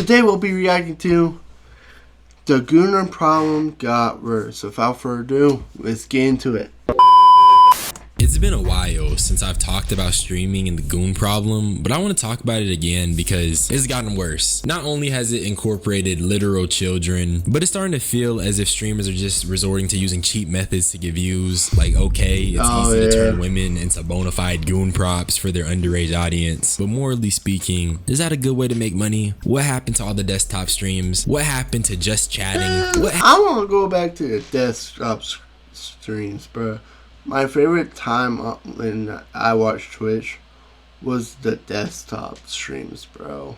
today we'll be reacting to the Gooning problem got worse. Without further ado, let's get into it. It's been a while since I've talked about streaming and the goon problem, but I want to talk about it again because it's gotten worse. Not only has it incorporated literal children, but it's starting to feel as if streamers are just resorting to using cheap methods to get views. Like, okay, it's easy to turn women into bona fide goon props for their underage audience, but morally speaking, is that a good way to make money? What happened to all the desktop streams? What happened to just chatting? I want to go back to the desktop streams, bro. My favorite time when I watched Twitch was the desktop streams, bro.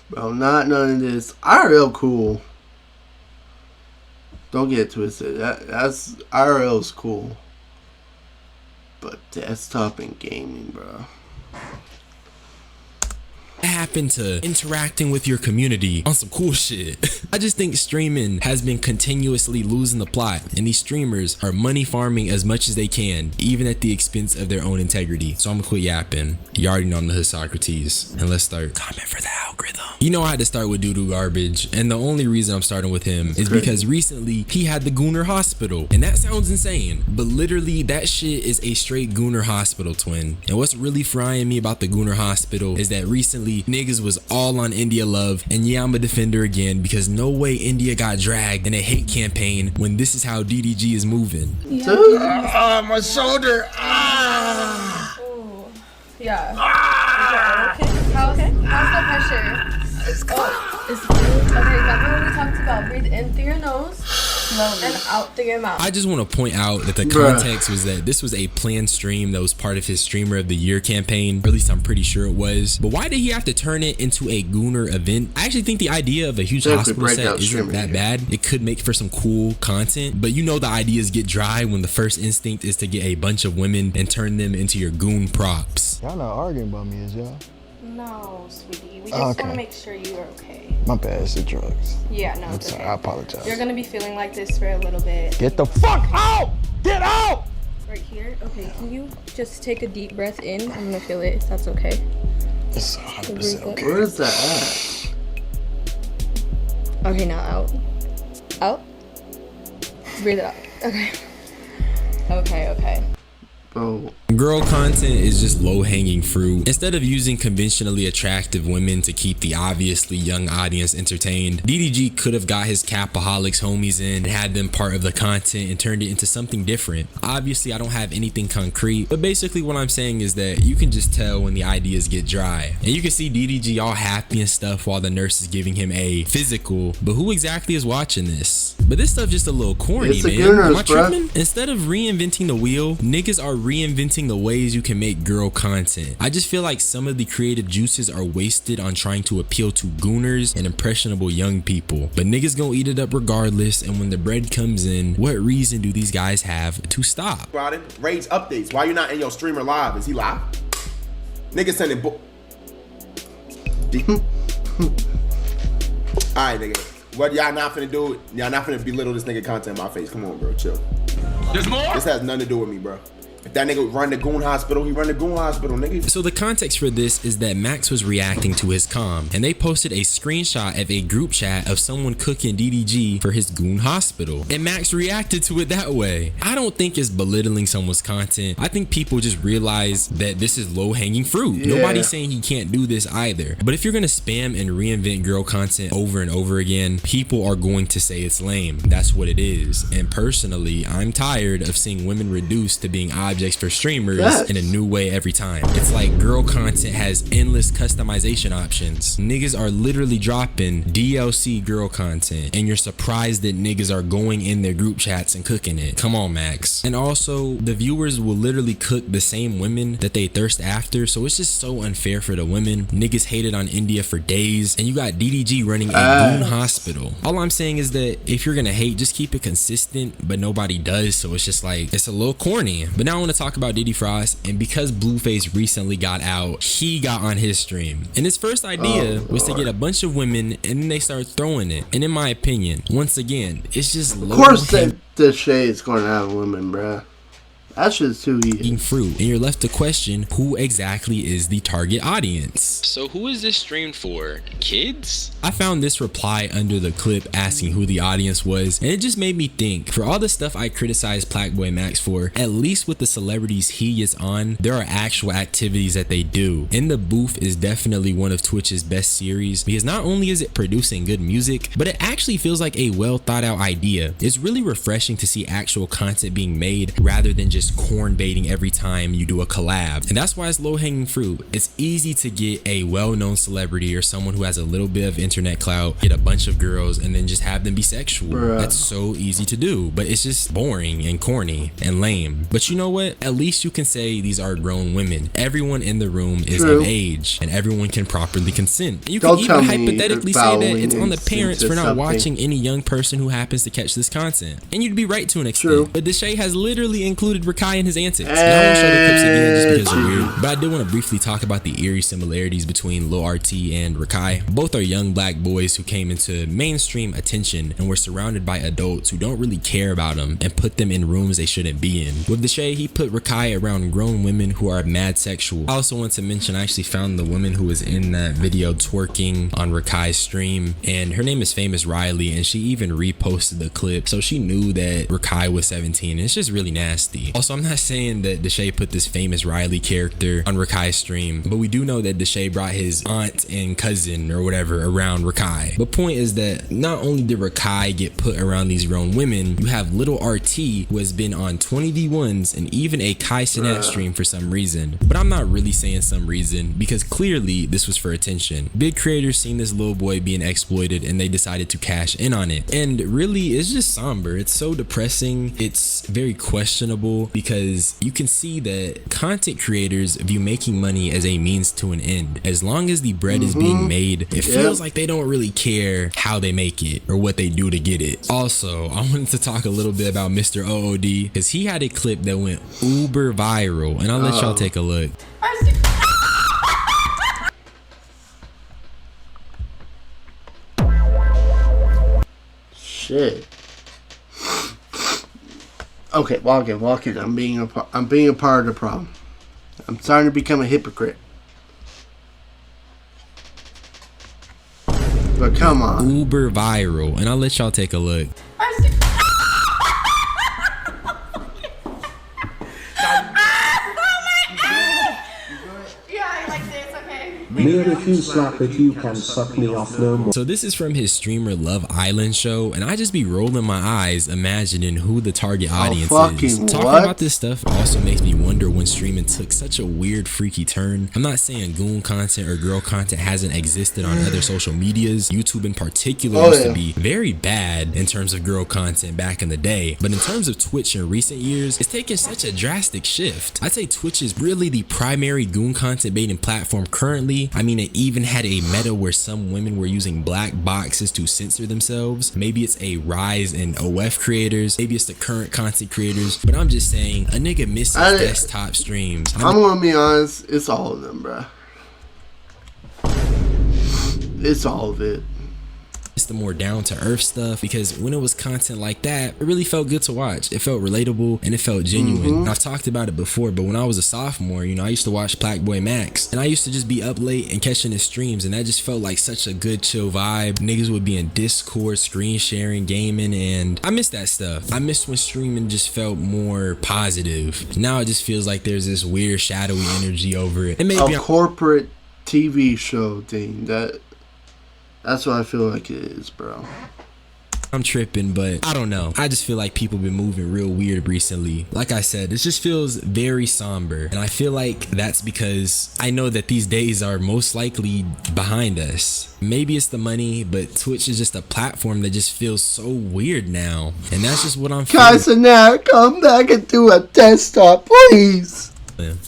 Bro, not none of this. IRL cool. Don't get it twisted. That's IRL's cool. But desktop and gaming, bro. What happened to interacting with your community on some cool shit? I just think streaming has been continuously losing the plot, and these streamers are money farming as much as they can, even at the expense of their own integrity. So I'm gonna quit yapping. You already know I'm the hood Socrates, and let's start. Comment for the algorithm. You know I had to start with Doo-Doo Garbage, and the only reason I'm starting with him is because recently he had the Gooner Hospital, and that sounds insane, but literally that shit is a straight Gooner Hospital, twin. And what's really frying me about the Gooner Hospital is that recently niggas was all on India love, and yeah, I'm a defender again because no way India got dragged in a hate campaign when this is how DDG is moving. My shoulder. Ooh. Yeah. Okay? How okay? How's the pressure? It's good. It's good. Okay, remember when we talked about breathe in through your nose slowly and out through your mouth? I just want to point out that the context was that this was a planned stream that was part of his Streamer of the Year campaign, or at least I'm pretty sure it was. But why did he have to turn it into a Gooner event? I actually think the idea of a huge hospital set isn't that bad. It could make for some cool content, but you know the ideas get dry when the first instinct is to get a bunch of women and turn them into your goon props. Y'all not arguing about me, is y'all? No, sweetie. We just want to make sure you are okay. My bad, it's the drugs. Yeah, no, it's okay. I apologize. You're gonna be feeling like this for a little bit. Get the fuck out! Get out! Right here? Okay, can you just take a deep breath in? I'm gonna feel it, if that's okay. It's 100% okay. Where is that at? Okay, now out. Out? Breathe it out. Okay. Okay. Bro. Girl content is just low-hanging fruit. Instead of using conventionally attractive women to keep the obviously young audience entertained, DDG could have got his Capaholics homies in and had them part of the content and turned it into something different. Obviously, I don't have anything concrete, but basically what I'm saying is that you can just tell when the ideas get dry. And you can see DDG all happy and stuff while the nurse is giving him a physical, but who exactly is watching this? But this stuff just a little corny, man. Am I tripping? Instead of reinventing the wheel, niggas are reinventing the ways you can make girl content. I just feel like some of the creative juices are wasted on trying to appeal to gooners and impressionable young people. But niggas gonna eat it up regardless, and when the bread comes in, what reason do these guys have to stop? Rage updates. Why you not in your streamer live? Is he live? Niggas sending Alright, nigga. What y'all not finna do? Y'all not finna belittle this nigga content in my face. Come on, bro. Chill. There's more? This has nothing to do with me, bro. If that nigga run the goon hospital, he run the goon hospital, nigga. So the context for this is that Max was reacting to his comm, and they posted a screenshot of a group chat of someone cooking DDG for his goon hospital, and Max reacted to it that way. I don't think it's belittling someone's content. I think people just realize that this is low-hanging fruit. Nobody's saying he can't do this either. But if you're gonna spam and reinvent girl content over and over again, people are going to say it's lame. That's what it is. And personally, I'm tired of seeing women reduced to being objects for streamers in a new way every time. It's like girl content has endless customization options. Niggas are literally dropping DLC girl content, and you're surprised that niggas are going in their group chats and cooking it. Come on, Max. And also, the viewers will literally cook the same women that they thirst after, so it's just so unfair for the women. Niggas hated on India for days, and you got DDG running a goon hospital. All I'm saying is that if you're gonna hate, just keep it consistent, but nobody does, so it's just like, it's a little corny. But now I want to talk about Diddy Frost, and because Blueface recently got out, he got on his stream, and his first idea was to get a bunch of women, and then they start throwing it. And in my opinion, once again, it's just low. Of course, the shade's going to have women, bruh. That shit's too eating easy. fruit, and you're left to question who exactly is the target audience. So who is this streamed for? Kids? I found this reply under the clip asking who the audience was, and it just made me think. For all the stuff I criticize Plaqueboy Max for, at least with the celebrities he is on, there are actual activities that they do. In the Booth is definitely one of Twitch's best series, because not only is it producing good music, but it actually feels like a well thought out idea. It's really refreshing to see actual content being made rather than just corn baiting every time you do a collab. And that's why it's low hanging fruit. It's easy to get a well-known celebrity or someone who has a little bit of internet clout, get a bunch of girls, and then just have them be sexual. That's so easy to do, but it's just boring and corny and lame. But you know what? At least you can say these are grown women. Everyone in the room is of age, and everyone can properly consent. You can even hypothetically say that it's on the parents for not watching any young person who happens to catch this content. And you'd be right to an extent. But Deshae has literally included Rakai in his antics. And I won't show the clips again just because they're weird, but I do want to briefly talk about the eerie similarities between Lil RT and Rakai. Both are young black boys who came into mainstream attention and were surrounded by adults who don't really care about them and put them in rooms they shouldn't be in. With Deshae, he put Rakai around grown women who are mad sexual. I also want to mention I actually found the woman who was in that video twerking on Rakai's stream, and her name is Famous Riley, and she even reposted the clip, so she knew that Rakai was 17, and it's just really nasty. Also, I'm not saying that Deshae put this Famous Riley character on Rakai's stream, but we do know that Deshae brought his aunt and cousin or whatever around Rakai. The point is that not only did Rakai get put around these grown women, you have Little RT who has been on 20v1s and even a Kai Cenat stream for some reason. But I'm not really saying some reason, because clearly this was for attention. Big creators seen this little boy being exploited and they decided to cash in on it. And really, it's just somber. It's so depressing. It's very questionable, because you can see that content creators view making money as a means to an end. As long as the bread is being made, it feels like they don't really care how they make it or what they do to get it. Also, I wanted to talk a little bit about Mr. OOD, because he had a clip that went uber viral, and I'll let y'all take a look. Shit. Okay, walking. I'm being a part of the problem. I'm starting to become a hypocrite. But come on. Uber viral, and I'll let y'all take a look. Me if you slap it, you can suck me off no more. So this is from his streamer Love Island show, and I just be rolling my eyes imagining who the target audience is. Talking about this stuff also makes me wonder when streaming took such a weird, freaky turn. I'm not saying goon content or girl content hasn't existed on other social medias. YouTube in particular used to be very bad in terms of girl content back in the day, but in terms of Twitch in recent years, it's taken such a drastic shift. I'd say Twitch is really the primary goon content baiting platform currently. I mean, it even had a meta where some women were using black boxes to censor themselves. Maybe it's a rise in OF creators, maybe it's the current content creators, but I'm just saying, a nigga misses desktop streams. I'm gonna be honest, it's all of them, bruh. It's all of it. It's the more down-to-earth stuff, because when it was content like that, it really felt good to watch. It felt relatable and it felt genuine. I've talked about it before, but when I was a sophomore, you know, I used to watch Plaqueboy Max, and I used to just be up late and catching his streams, and that just felt like such a good chill vibe. Niggas would be in Discord, screen sharing, gaming, and I miss that stuff. I miss when streaming just felt more positive. Now it just feels like there's this weird shadowy energy over it. And maybe a corporate TV show thing that's what I feel like it is, bro. I'm tripping, but I don't know. I just feel like people been moving real weird recently. Like I said, it just feels very somber, and I feel like that's because I know that these days are most likely behind us. Maybe it's the money, but Twitch is just a platform that just feels so weird now, and that's just what I'm feeling. Guys, and now come back and do a desktop, please.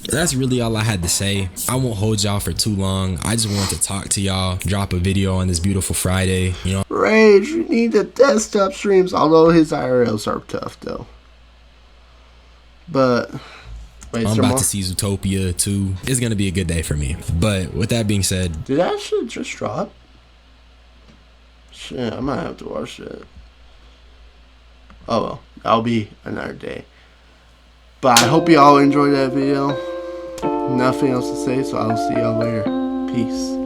That's really all I had to say. I won't hold y'all for too long. I just wanted to talk to y'all, drop a video on this beautiful Friday, you know. Rage, you need the desktop streams, although his IRLs are tough though. But wait, I'm about to see Zootopia too. It's gonna be a good day for me. But with that being said, did that shit just drop? Shit, I might have to watch it. Oh well, that'll be another day. But I hope you all enjoyed that video. Nothing else to say, so I'll see y'all later. Peace.